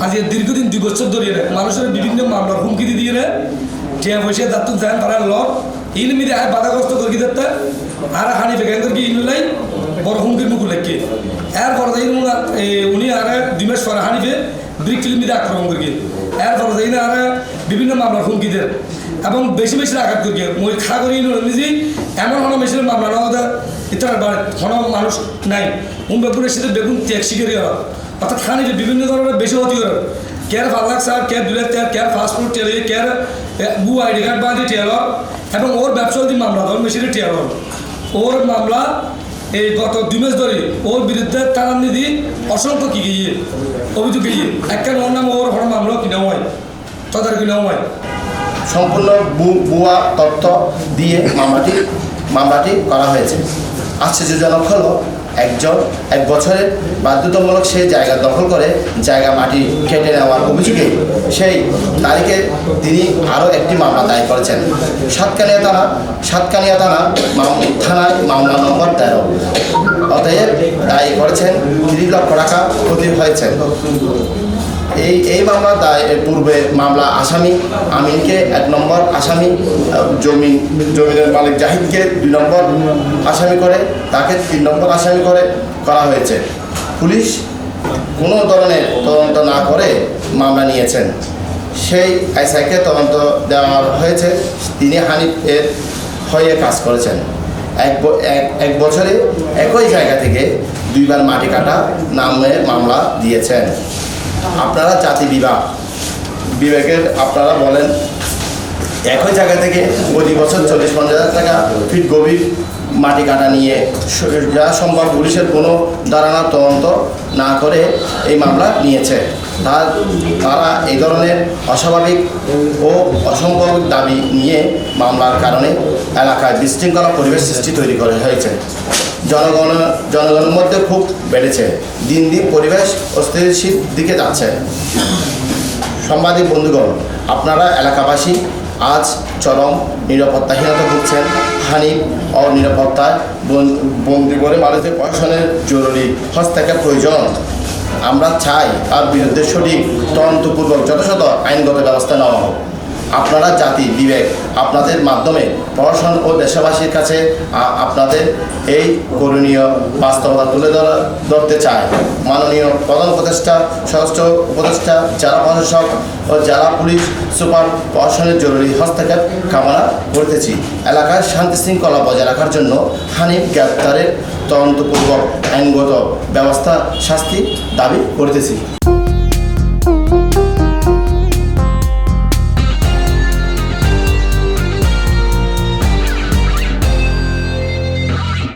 আজ দীর্ঘদিন 2 বছর ধরে মানুষের বিভিন্ন মামলার হুমকি দিয়ে টিয়া পয়সা দাঁতুক যান তারা লক ইলমিদে আয় বাধাগ্রস্ত করে দিতে আর হানি ফেকেন কি ইনলাই বড় হুমকির মুখ লেখকে এর পরে উনি আর 2 মাস পরে হানিফে ব্রিক ইলমিদে আক্রমণ করি এর পরে আর বিভিন্ন মামলার হুমকি দেন এবং বেশি বেশি আঘাত করি মই খা করি নিজে এমন হলো মেশিনের মামলা না ইতার কোনো মানুষ নাই বেগুনের সাথে বেগুন ট্যাক্সি করি অর্থাৎ খানিফে বিভিন্ন ধরনের বেশি হতে করে কেয়ার ফাল্লাক স্যার কেয়ার দুলের তেয়ার কেয়ার ফাস্টফুড টেলে কেয়ার বু আইডি কার্ড বাঁধি টেলর এবং ওর ব্যবসা যদি মামলা ধর মেশিনে টেলর ওর মামলা এই গত 2 মাস ধরে ওর বিরুদ্ধে তারান্নিধি অসংখ্য কি গিয়ে অভিযোগ গিয়ে একটা ওর নাম ওর হর মামলা কিনা হয় তদারকি নেওয়া হয় সম্পূর্ণ ভুয়া তথ্য দিয়ে মামলাটি করা হয়েছে। আশ্চর্যজনক হলো এক বছরের বাধ্যতামূলক সেই জায়গা দখল করে জায়গা মাটি কেটে নেওয়ার অভিযোগে সেই তারিখে তিনি আরও একটি মামলা দায়ের করেছেন। সাতকানিয়া থানায় মামলা নম্বর 13। অতএব দায়ী করেছেন 30 লক্ষ টাকা ক্ষতি হয়েছে। এই মামলা পূর্বে মামলা আসামি আমিনকে 1 নম্বর আসামি, জমিনের মালিক জাহিদকে 2 নম্বর আসামি করে তাকে 3 নম্বর আসামি করা হয়েছে। পুলিশ কোনো ধরনের তদন্ত না করে মামলা নিয়েছেন। সেই আইসাইকে তদন্ত দেওয়া হয়েছে। তিনি হানিফের হয়ে কাজ করেছেন। এক বছরে একই জায়গা থেকে 2 বার মাটি কাটা নামে মামলা দিয়েছেন। আপনারা জাতি বিভাগের আপনারা বলেন একই জায়গা থেকে প্রতি বছর 40-50 টাকা ফিট গভীর মাটি কাটা নিয়ে যা সম্ভব পুলিশের কোনো ধারণা তদন্ত না করে এই মামলা নিয়েছে। তারা এই ধরনের অস্বাভাবিক ও অসম্ভবিক দাবি নিয়ে মামলার কারণে এলাকায় বিশৃঙ্খলা পরিবেশ সৃষ্টি তৈরি করা হয়েছে। জনগণের মধ্যে খুব বেড়েছে। দিন দিন পরিবেশ অস্থিতিশীল দিকে যাচ্ছে। সাংবাদিক বন্ধুগণ, আপনারা এলাকাবাসী আজ চরম নিরাপত্তাহীনতা ভুগছেন। হানিফ ও নিরাপত্তায় বন্দি করে মানুষের প্রশাসনের জরুরি হস্তক্ষেপ প্রয়োজন। আমরা চাই তার বিরুদ্ধে সঠিক তদন্তপূর্বক যথাযথ আইনগত ব্যবস্থা নেওয়া হোক। আপনারা জাতি বিবেক আপনাদের মাধ্যমে প্রশাসন ও দেশবাসীর কাছে আপনাদের এই করণীয় বাস্তবতা তুলে ধরতে চায়। মাননীয় প্রধান উপদেষ্টা, স্বরাষ্ট্র উপদেষ্টা, জেলা প্রশাসক ও জেলা পুলিশ সুপার প্রশাসনের জরুরি হস্তক্ষেপ কামনা করতেছি। এলাকার শান্তি শৃঙ্খলা বজায় রাখার জন্য হানিফ গ্রেপ্তারের তদন্তপূর্বক আইনগত ব্যবস্থা শাস্তি দাবি করতেছি।